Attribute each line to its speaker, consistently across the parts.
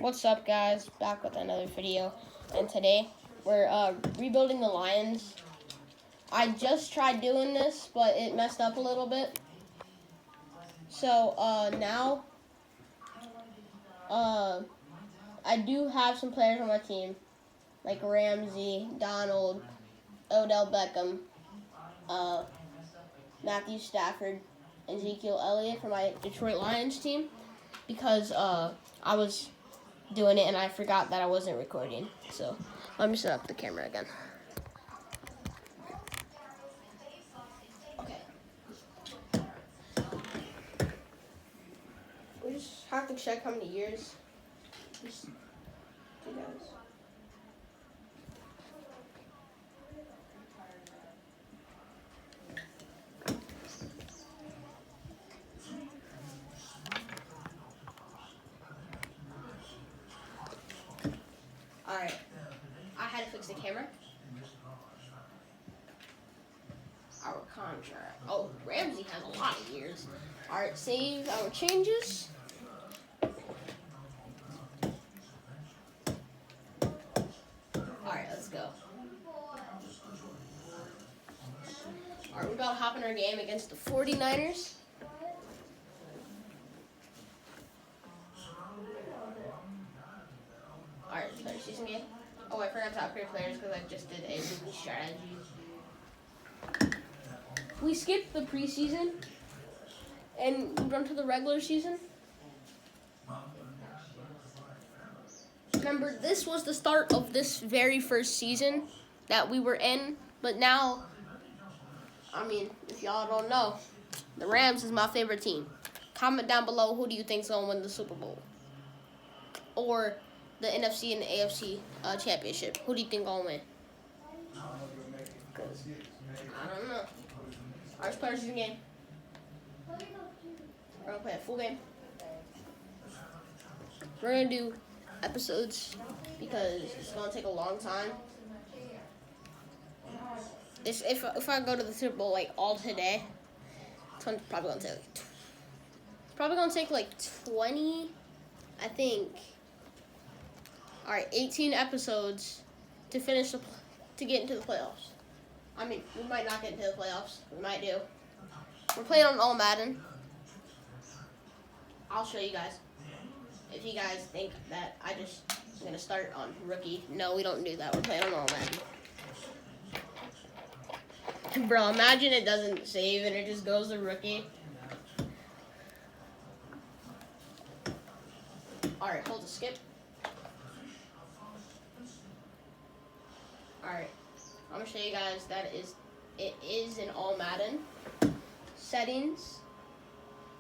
Speaker 1: What's up, guys? Back with another video, and today we're rebuilding the Lions. I just tried doing this, but it messed up a little bit. So now I do have some players on my team, like Ramsey, Donald, Odell Beckham, Matthew Stafford, and Ezekiel Elliott for my Detroit Lions team, because I was doing it and I forgot that I wasn't recording. So let me set up the camera again. Okay. We just have to check how many years. Just, you guys. Alright, I had to fix the camera. Our contract. Oh, Ramsey has a lot of years. Alright, save our changes. Alright, let's go. Alright, we're about to hop in our game against the 49ers. Alright, another season game. Oh, I forgot to upgrade players because I just did a rookie strategy. We skipped the preseason and moved on to the regular season. Remember, this was the start of this very first season that we were in, but now, I mean, if y'all don't know, the Rams is my favorite team. Comment down below, who do you think is going to win the Super Bowl? Or the NFC and the AFC championship. Who do you think going to win? I don't know. Our player season game. We're going to play a full game. We're going to do episodes because it's going to take a long time. If I go to the Super Bowl like all today, it's probably going to take like 20, I think. All right, 18 episodes to finish to get into the playoffs. I mean, we might not get into the playoffs. We might do. We're playing on All Madden. I'll show you guys. If you guys think that I'm going to start on rookie. No, we don't do that. We're playing on All Madden. Bro, imagine it doesn't save and it just goes to rookie. Alright, hold the skip. Alright, I'm going to show you guys that it is in All Madden. Settings,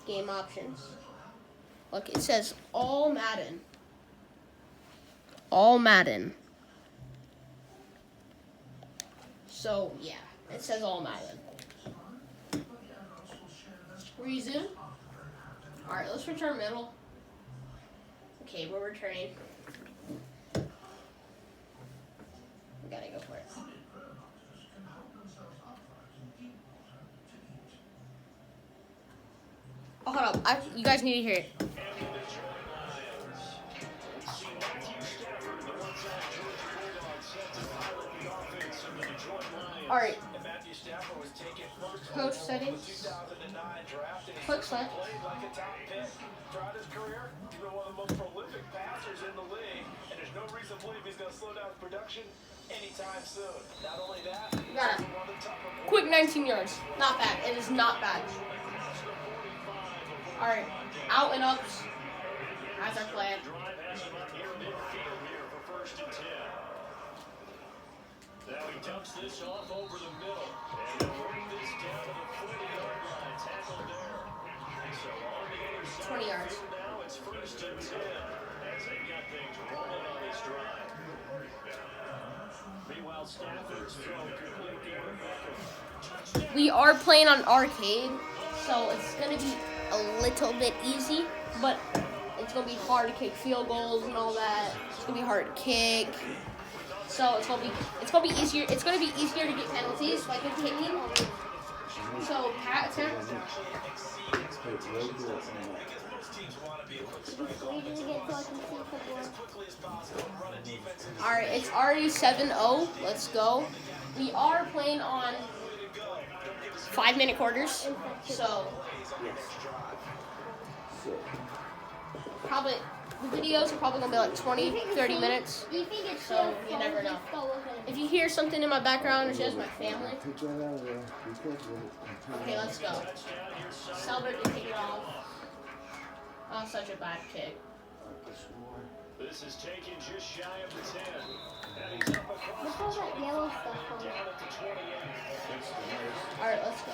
Speaker 1: game options. Look, it says All Madden. All Madden. So, yeah, it says All Madden. Resume. Alright, let's return middle. Okay, we're returning. We gotta go for it. Oh, hold up. You guys need to hear it. Alright. Coach settings. Quick select.
Speaker 2: Throughout his career, he's been one of the most prolific passers in the league, and there's no reason to believe he's going to slow down his production anytime soon. Not only that,
Speaker 1: got it. Quick 19 yards. Not bad. It is not bad. Alright. Out and ups. That's our plan.
Speaker 2: Now he dumps this off over the middle, and he'll bring this down to the 20-yard line, tackled there. So on the other side,
Speaker 1: 20 yards.
Speaker 2: Now it's 1st and 10, as they got things rolling on this drive. Meanwhile, Stafford's throw completely Beckham.
Speaker 1: We are playing on arcade, so it's gonna be a little bit easy, but it's gonna be hard to kick field goals and all that. It's gonna be hard to kick. So it's gonna be easier. It's gonna be easier to get penalties like in kicking. So Pat attempt.
Speaker 2: Most teams want to be a quick
Speaker 3: Just
Speaker 2: strike
Speaker 3: waiting
Speaker 2: offensive
Speaker 3: again so I
Speaker 2: line.
Speaker 3: can see football.
Speaker 2: As quickly as possible, run a defense into
Speaker 1: All right, it's already 7-0. Let's go. We are playing on 5-minute quarters, so probably the videos are probably gonna be like 20, 30 minutes.
Speaker 3: You think it's
Speaker 1: So you never know. If you hear something in my background, it's just my family.
Speaker 4: Take that out of there. Be careful with it.
Speaker 1: Okay, let's go. Salbert to kick it off. Oh, such a bad kick.
Speaker 2: This is taken just shy of the 10. And he's up across
Speaker 3: Look all that yellow stuff on it.
Speaker 2: down at the 28.
Speaker 1: All right, let's go.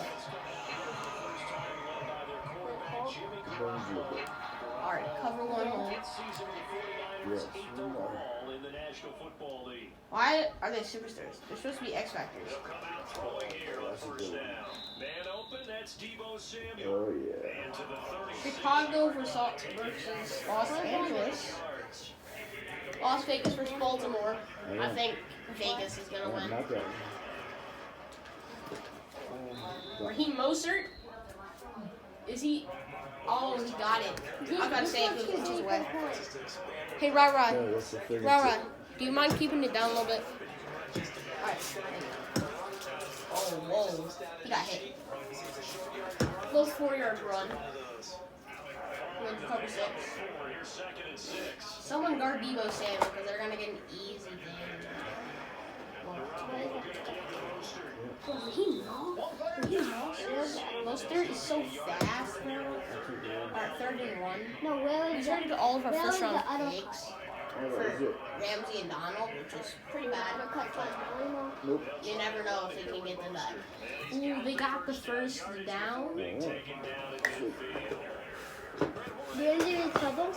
Speaker 1: All right, cover one hole.
Speaker 4: Yes.
Speaker 2: In the National Football League.
Speaker 1: Why are they superstars? They're supposed to be X Factors.
Speaker 2: Come out throwing here on first down. Man open, that's Deebo Samuel.
Speaker 4: Oh, yeah.
Speaker 2: And to the 36.
Speaker 1: Chicago versus Los Angeles. Las Vegas versus Baltimore. I think Vegas is gonna win.
Speaker 4: Not that.
Speaker 1: Raheem Mostert. Is he? Oh, he got it. I was about to say it goes inches away. Hey, Rod.
Speaker 4: Yeah, that's the thing.
Speaker 1: Rod, do you mind keeping it down a little bit? Alright. Oh, whoa. He got hit. Little 4-yard run. With cover 6. Someone guard Deebo Samuel because they're going to get an easy game. Raheem Mostert is so fast now. Alright, 3rd and 1.
Speaker 3: No, where
Speaker 1: We
Speaker 3: is
Speaker 1: started all of our
Speaker 3: Where
Speaker 1: first
Speaker 3: is the
Speaker 1: round
Speaker 3: other
Speaker 1: picks
Speaker 4: Oh,
Speaker 1: for
Speaker 4: is it?
Speaker 1: Ramsey and Donald, which is pretty bad.
Speaker 4: Nope.
Speaker 1: You never know if they can get them back. Ooh, they got the first down.
Speaker 4: Oh,
Speaker 3: They're in trouble?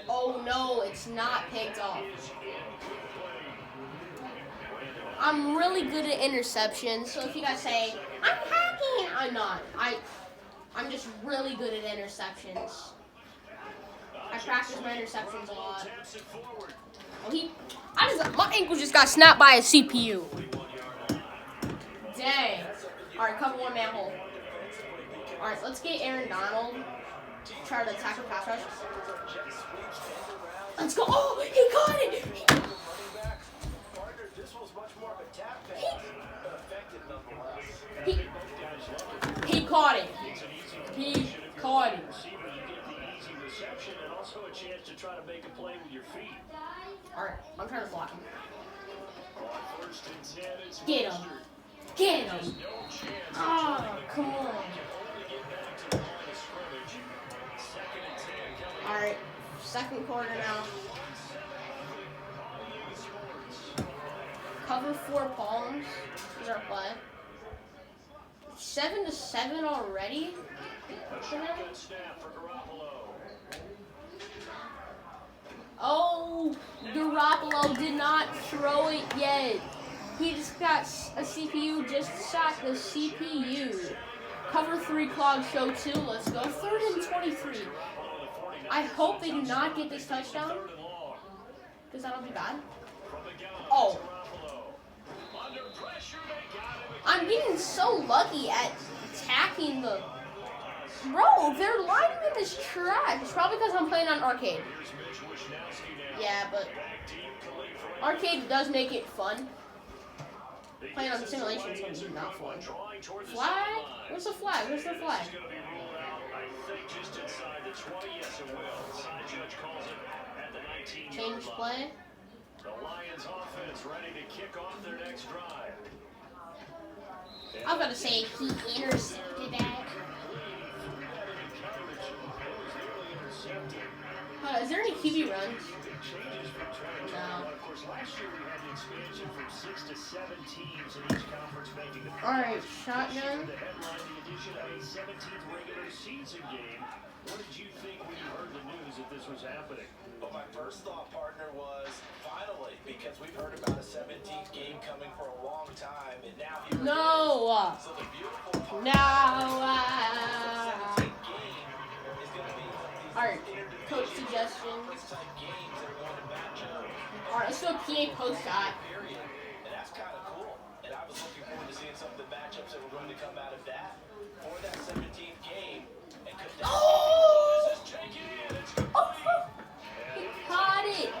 Speaker 1: Oh no, it's not picked off. I'm really good at interceptions, so if you guys say, I'm hacking, I'm not. I'm just really good at interceptions. I practice my interceptions a lot. Oh, my ankle just got snapped by a CPU. Dang. Alright, cover one manhole. Alright, let's get Aaron Donald. Try to attack a pass rush. Let's go. Oh, he caught it. He caught it. He caught it.
Speaker 2: And also a chance to try to make a play with your feet.
Speaker 1: Alright, I'm trying to block him.
Speaker 2: First and 10 is
Speaker 1: Get him. Get him. Oh, come on. Alright, 2nd quarter now. Cover 4 palms is our play. 7-7 already. Oh, Garoppolo did not throw it yet. He just got a CPU, just shot the CPU. Cover 3 clog show 2. Let's go. 3rd and 23. I hope they do not get this touchdown, because that'll be bad. Oh. I'm getting so lucky at attacking the... Bro, their lineman is trash. It's probably because I'm playing on arcade. Yeah, but arcade does make it fun. Playing on simulation is going to be not fun. Flag? Where's the flag? Where's the flag? Change play.
Speaker 2: The Lions offense ready to kick off their next drive.
Speaker 1: I'm going to say he intercepted that. Is there any QB runs? No.
Speaker 2: Of course, last year we had the expansion from 6 to 7 teams in each conference making the
Speaker 1: Alright, shotgun.
Speaker 2: The headline, the addition of a 17th regular season game. What did you think when you heard the news that this was happening?
Speaker 5: Well, my first thought, partner, was finally, because we've heard about a 17th game coming for a long time, and now here it
Speaker 1: No.
Speaker 5: is. So the beautiful part
Speaker 1: No.
Speaker 5: is the 17th game is going to be
Speaker 1: Alright, coach suggestions.
Speaker 5: type games that are going to
Speaker 1: Alright, let's do a PA post shot.
Speaker 5: Period. And that's kind of cool. And I was looking forward to seeing some of the matchups that were going to come out of that for that 17th game. And could that
Speaker 1: Oh!
Speaker 5: this is taken in. It's
Speaker 1: Oh!
Speaker 5: complete.
Speaker 1: He caught it.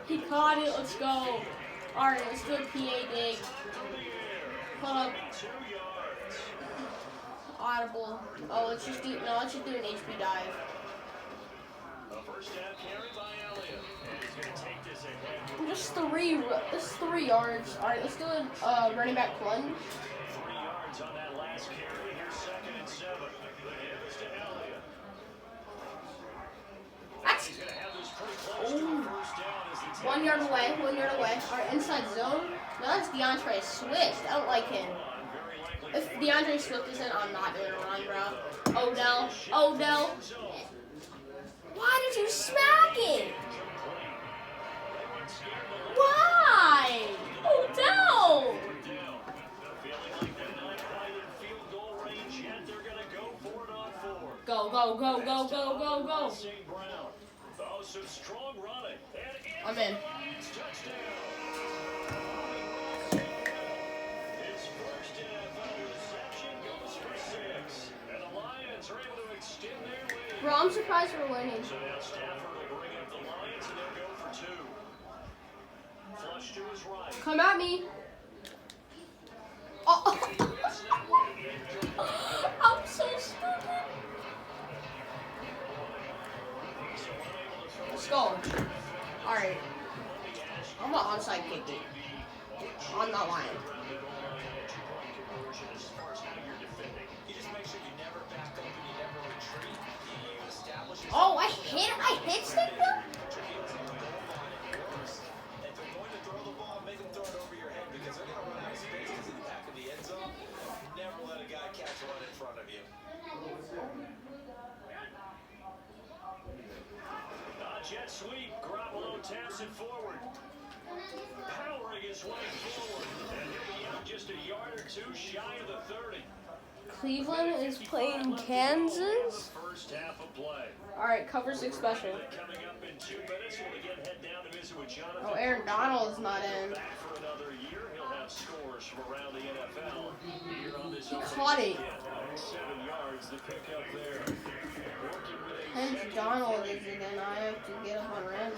Speaker 1: He caught it. Let's go. Alright, let's do a PA dig. Hold up. Audible. Oh, let's just do an HP dive. Just 3 yards. Alright, let's do a running back plunge.
Speaker 2: 3 yards on that last carry. Here's 2nd and 7. The give is to Elliott.
Speaker 1: That's
Speaker 2: He's going to have this pretty close to a first down as he takes
Speaker 1: 1 yard away. 1 yard away. Alright, inside zone. No, that's DeAndre Swift. I don't like him. If DeAndre Swift isn't, I'm not doing a run, bro. Odell. Why did you smack it? Why? Odell. Go.
Speaker 2: Oh, some strong running.
Speaker 1: I'm in.
Speaker 2: His first NFL reception goes for 6. And the Lions are able to extend their lead.
Speaker 1: Bro, I'm surprised we're winning.
Speaker 2: So now Stafford will bring up the Lions and they'll go for 2. Flush to his right.
Speaker 1: Come at me. Oh. I'm so stupid. Let's go. Alright. I'm not onside kicking. I'm not lying.
Speaker 5: You just make sure you never back up and you never retreat. You establish yourself.
Speaker 1: Oh, I hit stick them?
Speaker 5: If they're going to throw the ball, make them throw it over your head because they're going to run out of space because of the back of the end zone. Never let a guy catch one in front of you.
Speaker 2: Jet sweep. Garoppolo taps it forward. Powering his way forward. And he'll be out just a yard or 2 shy of the 30.
Speaker 1: Cleveland is playing Kansas.
Speaker 2: First half of play.
Speaker 1: Alright, cover 6 special.
Speaker 2: Coming up in 2 minutes, we'll again head down to visit with Jonathan.
Speaker 1: Oh, Aaron Donald is not in.
Speaker 2: Back for another year. He'll have scores from around the NFL. Here on this
Speaker 1: He caught it.
Speaker 2: 7 yards to pick up there.
Speaker 1: Hence Donald is again. I have to get up on Rand.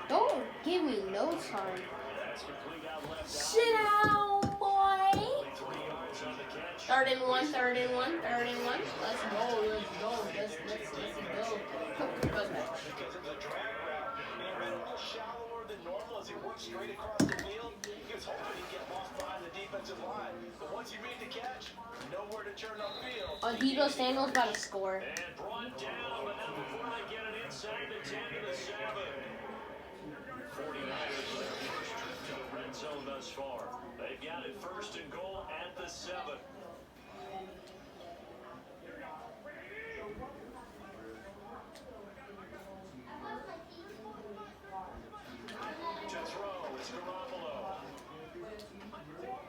Speaker 1: Don't give me no time.
Speaker 2: That's complete out left.
Speaker 1: Sit down, boy.
Speaker 2: 3 yards on the catch.
Speaker 1: Third and one. Let's go. Let's go.
Speaker 5: Because it was a drag route. He ran a little shallower than normal as he worked straight across the field. He was hoping he'd get lost behind the defensive line. But once he made the catch, nowhere to turn upfield.
Speaker 1: Debo Samuel's about to score.
Speaker 2: And brought down, but not before they get it inside the 10 to the 7. 49ers their first trip to the red zone thus far. They've got it 1st and goal at the 7. To throw is Garoppolo.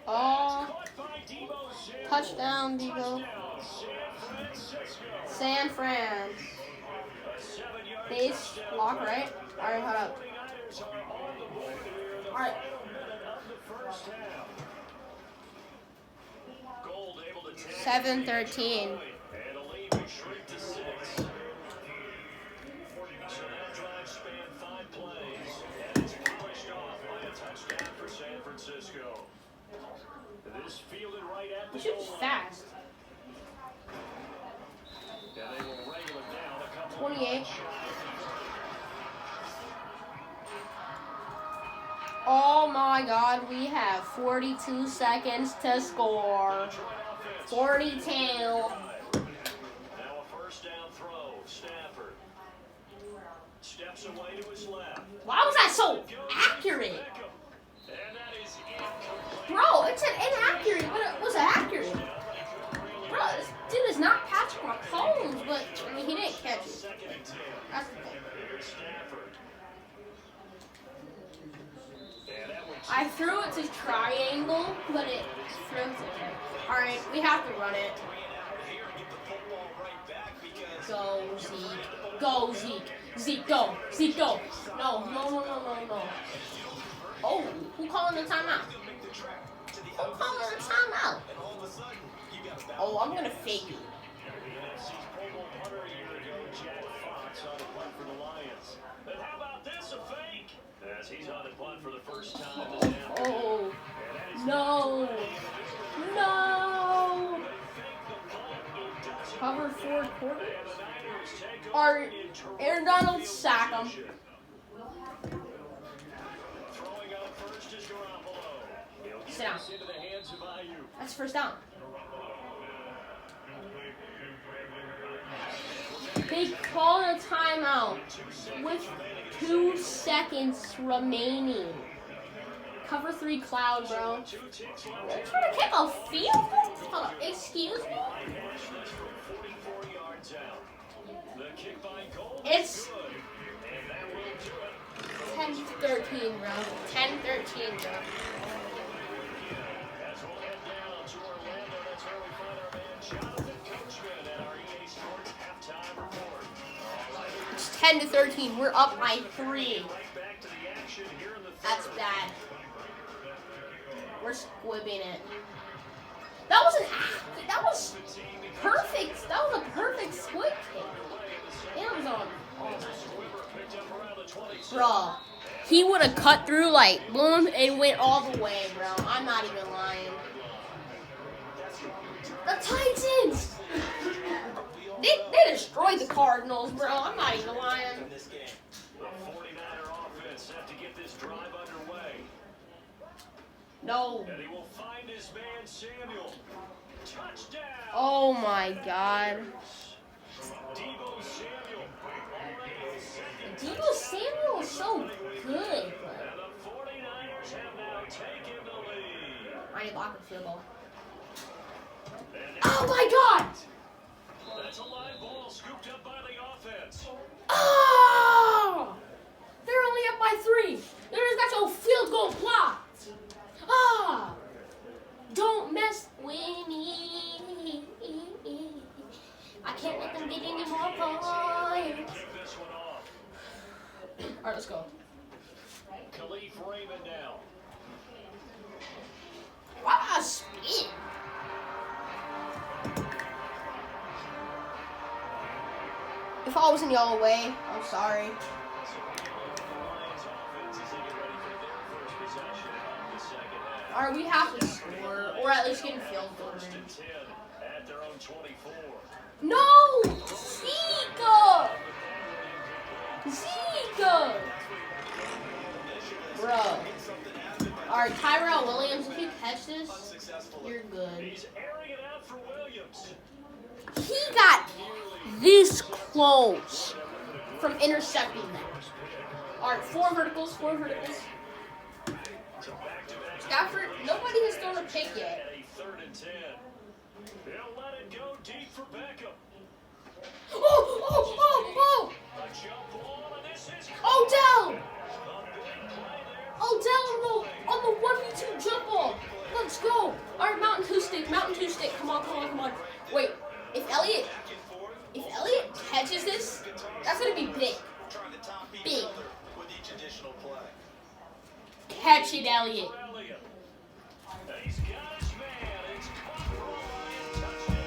Speaker 1: Oh,
Speaker 2: Caught by Debo Samuel.
Speaker 1: touchdown, Debo.
Speaker 2: Touchdown, San Francisco.
Speaker 1: San Fran.
Speaker 2: A 7-yard
Speaker 1: Base
Speaker 2: touchdown
Speaker 1: lock,
Speaker 2: play.
Speaker 1: right? Alright, hold up.
Speaker 2: 49ers are on the board here in the
Speaker 1: Alright.
Speaker 2: final minute of the first half. Gold able to take
Speaker 1: 7-13.
Speaker 2: and a lead will shrink to 6. So that drive spanned 5 plays, and it's polished off by a touchdown for San Francisco. This fielded right at the
Speaker 1: You should
Speaker 2: goal
Speaker 1: be
Speaker 2: line.
Speaker 1: fast.
Speaker 2: Yeah, they will wrangle it down a couple
Speaker 1: 28.
Speaker 2: shy.
Speaker 1: Oh my God, we have 42 seconds to score. 42.
Speaker 2: Now a first down throw. Stafford steps away to his left.
Speaker 1: Why was that so accurate?
Speaker 2: And that is incomplete.
Speaker 1: Bro, it said inaccurate, but it was accurate. Bro, this dude is not Patrick Mahomes, but I mean, he didn't catch it.
Speaker 2: 2nd and 10.
Speaker 1: That's the thing.
Speaker 2: Here's Stafford. And that one's
Speaker 1: I threw it to triangle, but it threw it to Alright, we have to run it.
Speaker 5: Here and get the football right back because
Speaker 1: Go, Zeke. Go, Zeke. Zeke, go. Zeke, go. No. Oh, who calling the timeout? Who calling the timeout? Oh, I'm gonna fake it.
Speaker 5: And how about this, a fake? As he's on the punt for the first time this afternoon.
Speaker 1: Oh, no. Cover 4 quarters. Our Aaron Donald sack him.
Speaker 5: Throwing up first is Garoppolo.
Speaker 1: Sit down.
Speaker 5: Into the hands of Ayuk.
Speaker 1: That's first down. They call a timeout with 2 seconds remaining. Cover 3 cloud, bro. They're trying to kick a field goal? Hold on, excuse me? It's 10-13, bro. 10-13, bro. It's 10-13. We're up by 3. That's bad. We're squibbing it. That was perfect. That was a perfect squib kick. It was on. Bro, he would have cut through like boom and went all the way, bro. I'm not even lying. The Titans. They destroyed the Cardinals, bro. I'm not even lying.
Speaker 5: The 49er offense set to get this drive underway.
Speaker 1: No.
Speaker 5: And he will find his man Samuel. Touchdown.
Speaker 1: Oh my God.
Speaker 5: Deebo Samuel.
Speaker 1: Deebo Samuel is so good.
Speaker 5: And the 49ers have now taken the lead.
Speaker 1: I need block the field goal. Oh my God.
Speaker 5: That's a live ball scooped up by the offense.
Speaker 1: Oh! They're only up by 3. They just got your field goal blocked. Ah! Don't mess with me. I can't let them get any more points.
Speaker 5: Keep this one off.
Speaker 1: All right, let's go.
Speaker 5: Khalif Raymond now.
Speaker 1: Why did I spin? If I was in y'all way, I'm sorry. All right, we have to score, or at least get a field goal.
Speaker 5: At their own 24.
Speaker 1: No! Zika! Bro. Alright, Tyrell Williams, if you catch this, you're good.
Speaker 5: He's airing it out for Williams.
Speaker 1: He got this close from intercepting that. Alright, 4 verticals. Stafford, nobody has thrown a pick yet.
Speaker 5: A 3rd and 10. They'll let it go deep for Beckham.
Speaker 1: Oh!
Speaker 5: A jump ball, and this is
Speaker 1: Odell!
Speaker 5: a big play there.
Speaker 1: On the 1v2 jump ball. Let's go. Alright, Mountain 2 stick. Come on. Wait, if Elliott catches this, that's gonna be big. Big.
Speaker 2: With each additional play.
Speaker 1: Catch it, Elliott.
Speaker 5: Elliott. And he's got his man. It's caught for a touchdown.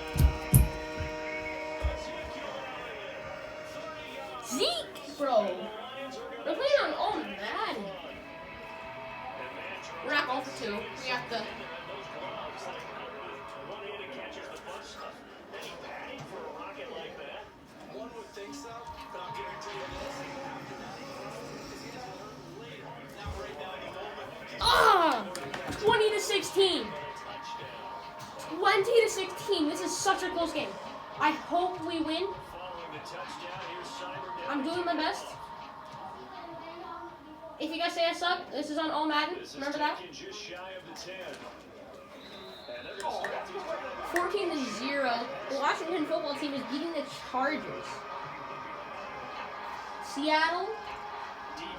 Speaker 5: Ezekiel Elliott. 30 yards.
Speaker 1: Zeke, bro. We're playing on all Madden. We're not going for 2. We have to.
Speaker 2: One would think so, but I'll guarantee you this. Now, right now, in the moment,
Speaker 1: 20-16. 20-16. This is such a close game. I hope we win. I'm doing my best. If you guys say I suck, this is on All Madden. Remember that? 14-0. The Washington football team is beating the Chargers. Seattle,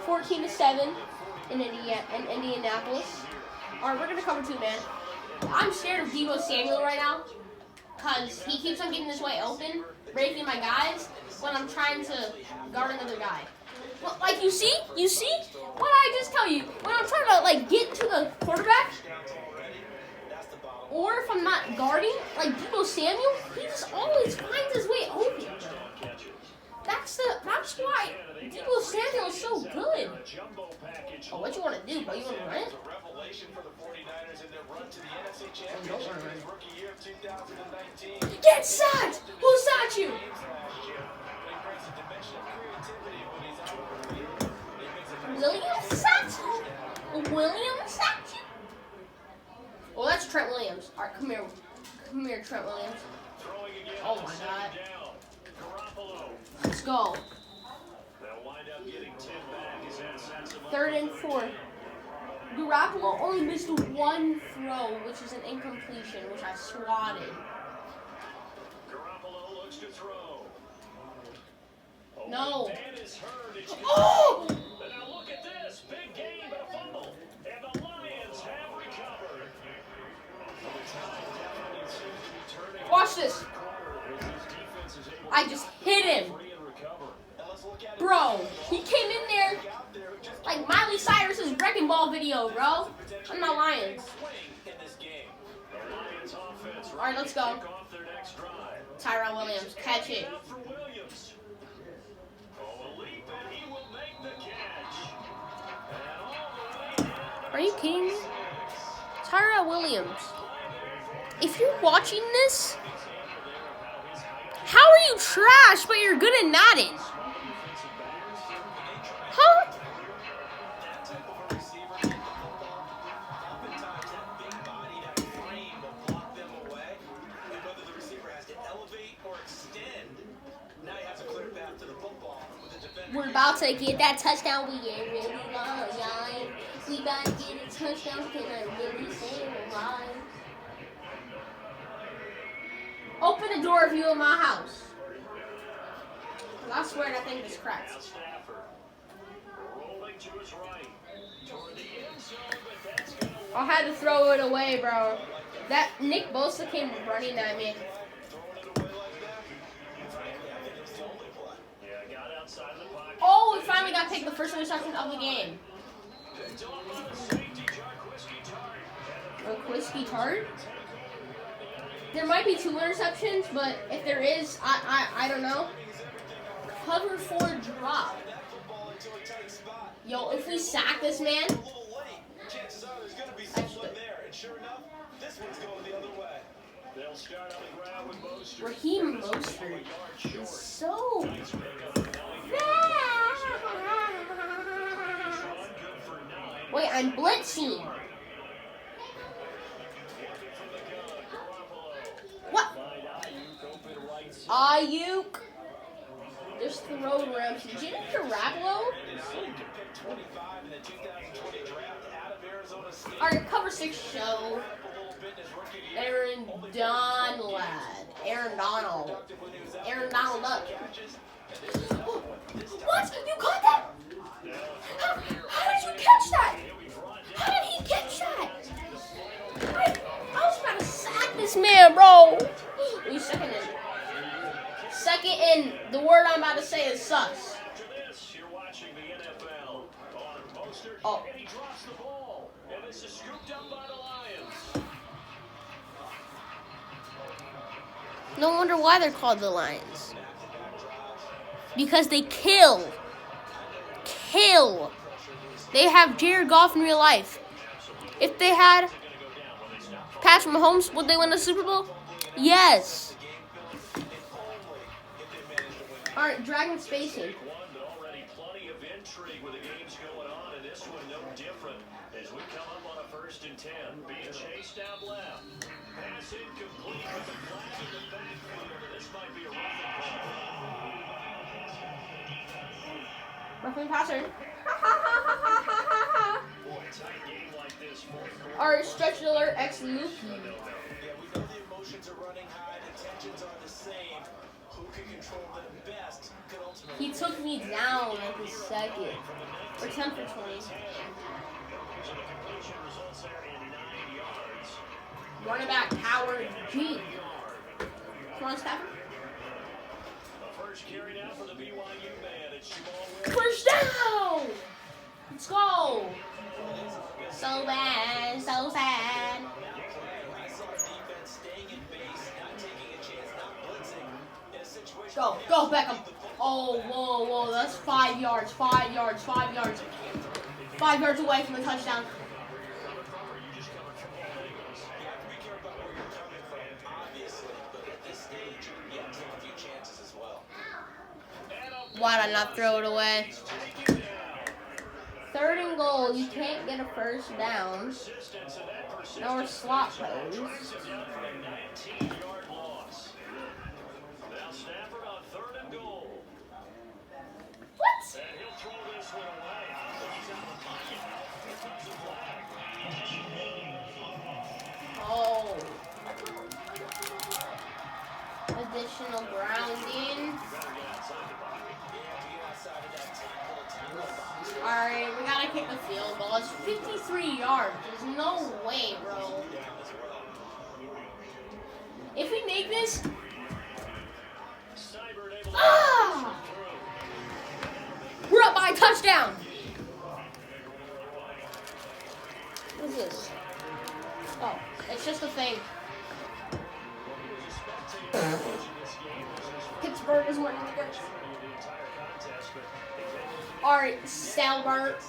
Speaker 1: 14-7 in Indianapolis. All right, we're gonna cover 2, man. I'm scared of Deebo Samuel right now because he keeps on getting this way open, breaking my guys. when I'm trying to guard another guy. Well, like you see what I just tell you. When I'm trying to like get to the quarterback, or if I'm not guarding, like Debo Samuel, he just always finds his way open. That's why Debo Samuel is so good. Oh, what you want to do, bro? You want to run it? Don't run it. Get sacked! Who sacked you? Williams sacked you? Williams sacked you? Oh, that's Trent Williams. All right, come here, Trent Williams. Oh my God. Let's go. 3rd and 4. Garoppolo only missed one throw, which is an incompletion, which I swatted.
Speaker 5: Garoppolo looks to throw.
Speaker 1: No.
Speaker 5: Oh! And now look at this. Big game, but a fumble. And the Lions have recovered.
Speaker 1: Watch this. I just hit him. Bro, he came in there like Miley Cyrus's Wrecking Ball video, bro. I'm not lying. All right, let's go. Tyrell Williams, catch it. Are you kidding me? Tyrell Williams. If you're watching this, how are you trash, but you're good at Madden? Huh? We're about to get that touchdown. We ain't really lying. We about to get a touchdown. Can I really say it right? Open the door if you're in my house. I swear that thing just cracked. I had to throw it away, bro. That Nick Bosa came running at me. Oh, we finally got picked the first interception of the game. A whiskey tart? There might be 2 interceptions, but if there is, I don't know. Cover 4 drop. Yo, if we sack this man, Raheem Mostert is so fast. Wait, I'm blitzing. What? Ayuk. Just throw ramps. Did you need Garoppolo? Alright, cover 6 show. Aaron Donald. Aaron Donald up. What? You caught that? How did you catch that? How did he catch that? I was about to sack this man, bro. We second in. Second in, the word I'm about to say is sus. Oh. No wonder why they're called the Lions. Because they kill. They have Jared Goff in real life. If they had Patrick Mahomes, would they win the Super Bowl? Yes. All right, Dragon spacing.
Speaker 5: Already plenty of intrigue with the games going on, and this one no different as we come up on a 1st and 10. Being chased out left. Pass incomplete with the flag in the backfield, and this might be a
Speaker 1: roughing passer. All right, stretch alert, X Luke.
Speaker 2: Yeah, we know the emotions are running high, the tensions are the same. Who can control them best can ultimately.
Speaker 1: He took me down at the second. We're 10 for 20. Running back Howard G. Come on, Stafford.
Speaker 5: first carry now for the BYU man. It's Jamal Williams.
Speaker 1: First down! Let's go! So bad, so sad.
Speaker 2: I saw defense staying in base, not taking a chance, not blitzing. In a situation
Speaker 1: Go, Beckham. Oh, whoa, that's 5 yards, 5 yards, 5 yards. 5 yards away from the touchdown.
Speaker 5: You just covered from all angles.
Speaker 2: you have to be careful about where you're coming from, obviously. But at this stage, you have to take a few chances as well.
Speaker 1: Why'd I not throw it away? 3rd and goal, you can't get a first down. Now we're slot plays.
Speaker 5: Down for a 19-yard loss. Now Stafford on 3rd and goal.
Speaker 1: What?
Speaker 5: And he'll throw this one away. He's out of the pocket. Offensive flag.
Speaker 1: Oh. Additional grounding. Alright, we gotta kick the field goal. It's 53 yards. There's no way, bro. If we make this... Ah! We're up by a touchdown! What is this? Oh, it's just a thing. Pittsburgh is winning the game. Alright, Salbert.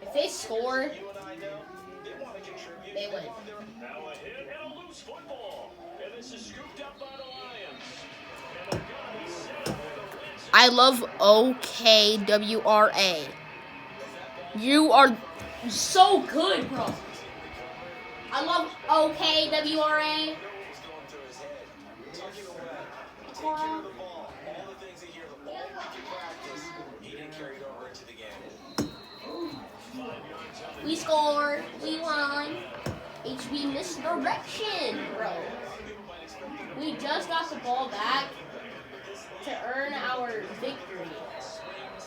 Speaker 1: If they score, they win.
Speaker 5: Now a hit and a loose football. And this is scooped up by the Lions. And they're gonna be set up with a win.
Speaker 1: I love OKWRA. You are so good, bro. I love OKWRA. We scored. We won. HB misdirection, bro. We just got the ball back to earn our victory.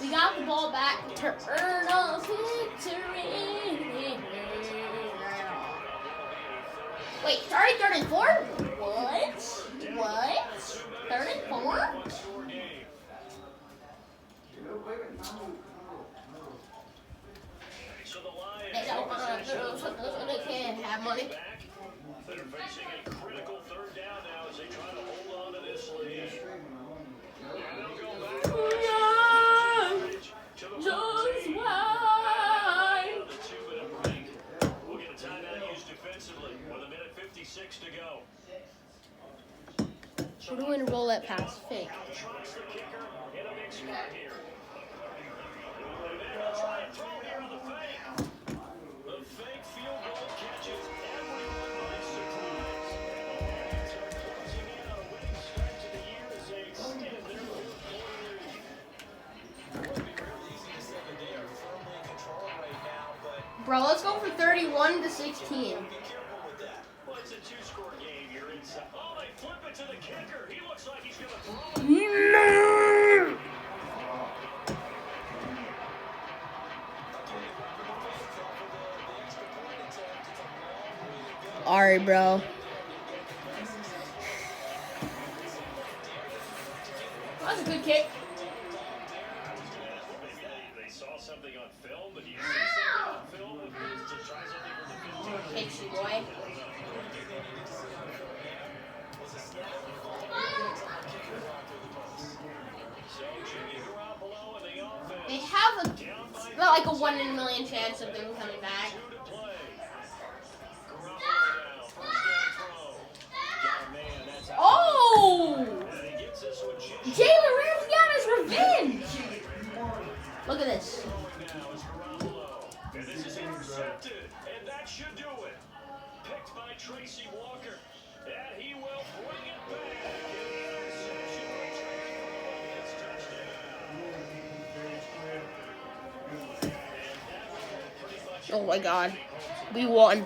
Speaker 1: We got the ball back to earn a victory. Wait, sorry, 3rd and 4? What? 3rd and 4?
Speaker 5: So the Lions
Speaker 1: They can't have money.
Speaker 5: back. They're facing a critical 3rd down now as they try to hold on to this lead. And they'll go back. To the
Speaker 1: Just why?
Speaker 5: the 2-minute break. We'll get a timeout used defensively with 1:56 to go.
Speaker 1: We're doing a roulette pass. Fake.
Speaker 5: Tries the kicker in a big spot here. And then they'll try and throw here on the fake. The fake field goal catches everyone by surprise. And they're closing in on a winning start to the year as they extend their 4th quarter lead.
Speaker 2: It would be real easy to say that they are firmly in control right now, but
Speaker 1: Bro, let's go for 31 to 16.
Speaker 2: be careful with that.
Speaker 5: Well, it's a 2-score game. You're inside. Oh, they flip it to the kicker. He looks like he's going to throw it.
Speaker 1: No! Alright, bro. That's a good kick.
Speaker 5: Maybe they saw something on film, but do you see something on film to try something from the 15?
Speaker 1: Hit you, boy.
Speaker 5: So Jimmy Garoppolo and the offense.
Speaker 1: They have
Speaker 5: Down by
Speaker 1: about like a 1 in a million chance of them coming back.
Speaker 5: 2 to play. Garoppolo now, first down throw. Got a man, that's out.
Speaker 1: Oh!
Speaker 5: And he gets this one just
Speaker 1: Jalen Ramsey got his revenge! Look at this.
Speaker 5: now is Garoppolo. And this is intercepted, and that should do it. Picked by Tracy Walker. And he will bring it back. And the interception returning for the Lions touchdown.
Speaker 1: Oh my god. We won.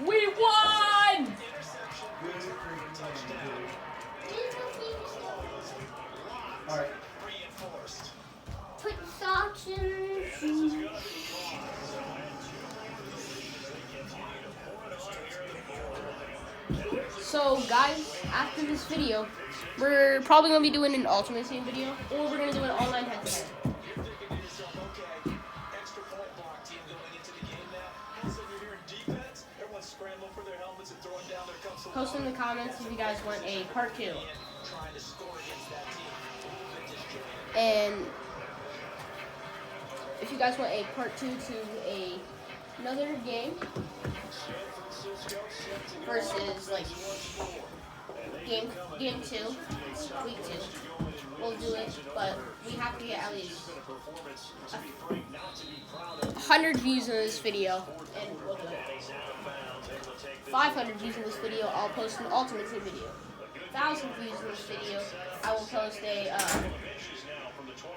Speaker 1: We won!
Speaker 2: Reinforced.
Speaker 3: Put socks in shoes.
Speaker 1: So guys, after this video, We're probably gonna be doing an Ultimate Team video, or we're gonna do an online head-to-head.
Speaker 2: You're thinking to yourself, okay, extra point block team going into the game now. All of a sudden you're hearing defense. Everyone's scrambling for their helmets and throwing down their cups of
Speaker 1: Post in the comments if you guys want a part 2.
Speaker 2: trying to score against that team. A little bit disjointed.
Speaker 1: And if you guys want a part 2 to another game versus like game 2, week 2, we'll do it, but we have to get at least 100 views in this video, and we'll do it. 500 views in this video, I'll post an Ultimate Team video. 1,000 views in this video, I will post a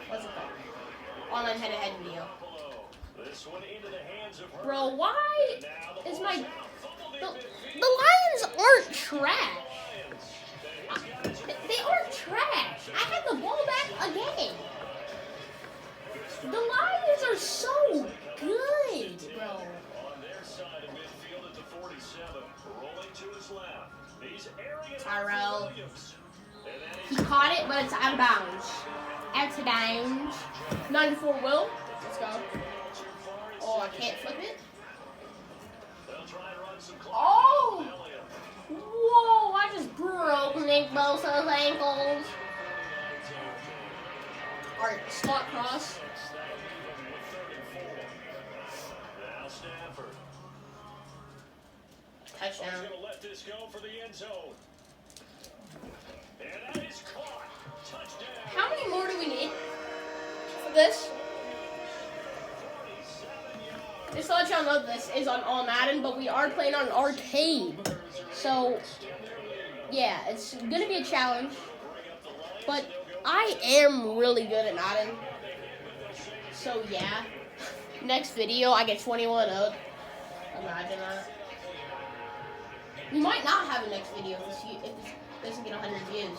Speaker 1: what's it called? Online head-to-head video. Bro, why is my the Lions aren't trash? They aren't trash. I had the ball back again. The Lions are so good, bro. Tyrell. He caught it, but it's out of bounds. Out of bounds. 94 Will. Let's go. Oh, I can't flip it. Oh! Whoa, I just broke Nick Bosa's ankles. Alright, slot cross. Touchdown. How many more do we need for this? Just to let y'all know, this is on Madden, but we are playing on arcade. So, yeah, it's gonna be a challenge. But I am really good at Madden. So, yeah. Next video, I get 21-0. Imagine that. We might not have a next video if this doesn't get 100 views.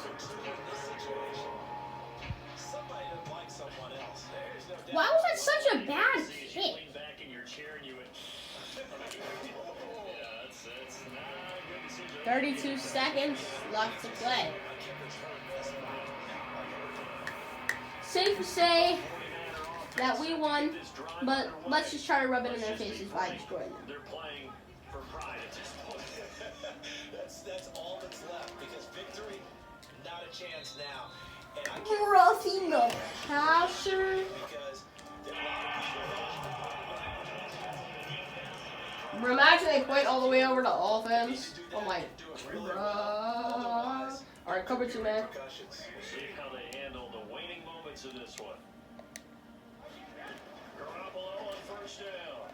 Speaker 1: Why was that such a bad kick? 32 seconds left to play. Safe to say that we won, but let's just try to rub it in their faces by destroying them.
Speaker 2: They're playing for pride at this point. That's all that's left, because victory, not a chance now. And I can't
Speaker 1: Roughing the passer.
Speaker 2: because
Speaker 1: Imagine they point all the way over to offense. I'm like, bruh. Alright, cover 2, man.
Speaker 2: see how they handle the waning moments of this one. Garoppolo on first down.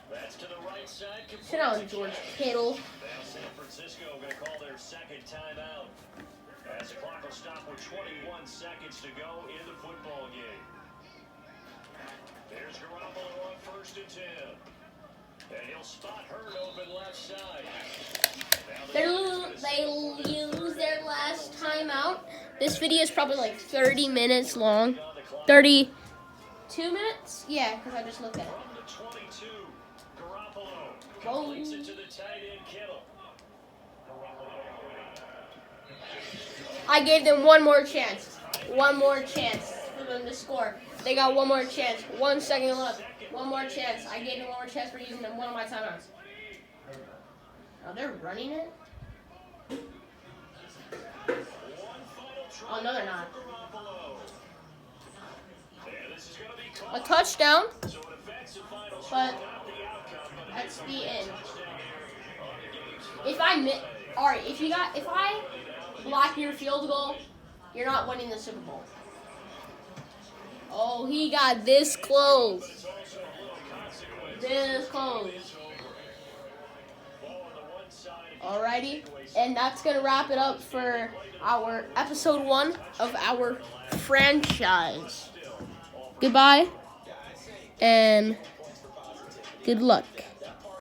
Speaker 2: That's to the right side.
Speaker 1: Sit down, George Kittle.
Speaker 2: Now San Francisco going to call their second timeout. As the clock will stop with 21 seconds to go in the football game. There's Garoppolo on first and 10. And he'll spot Hurd open left side.
Speaker 1: They lose their last timeout. This video is probably like 30 minutes long. 32 minutes? Yeah, because I just looked at it.
Speaker 2: From the 22, Garoppolo
Speaker 1: Whoa.
Speaker 2: completes it to the tight end Kittle.
Speaker 1: I gave them one more chance. One more chance for them to score. They got one more chance. 1 second left. One more chance. I gave them one more chance for using them one of my timeouts. Oh, they're running it? Oh, no, they're not. A touchdown. But that's the end. If I block your field goal, you're not winning the Super Bowl. Oh, he got this close. This close. Alrighty, and that's gonna wrap it up for our episode 1 of our franchise. Goodbye, and good luck.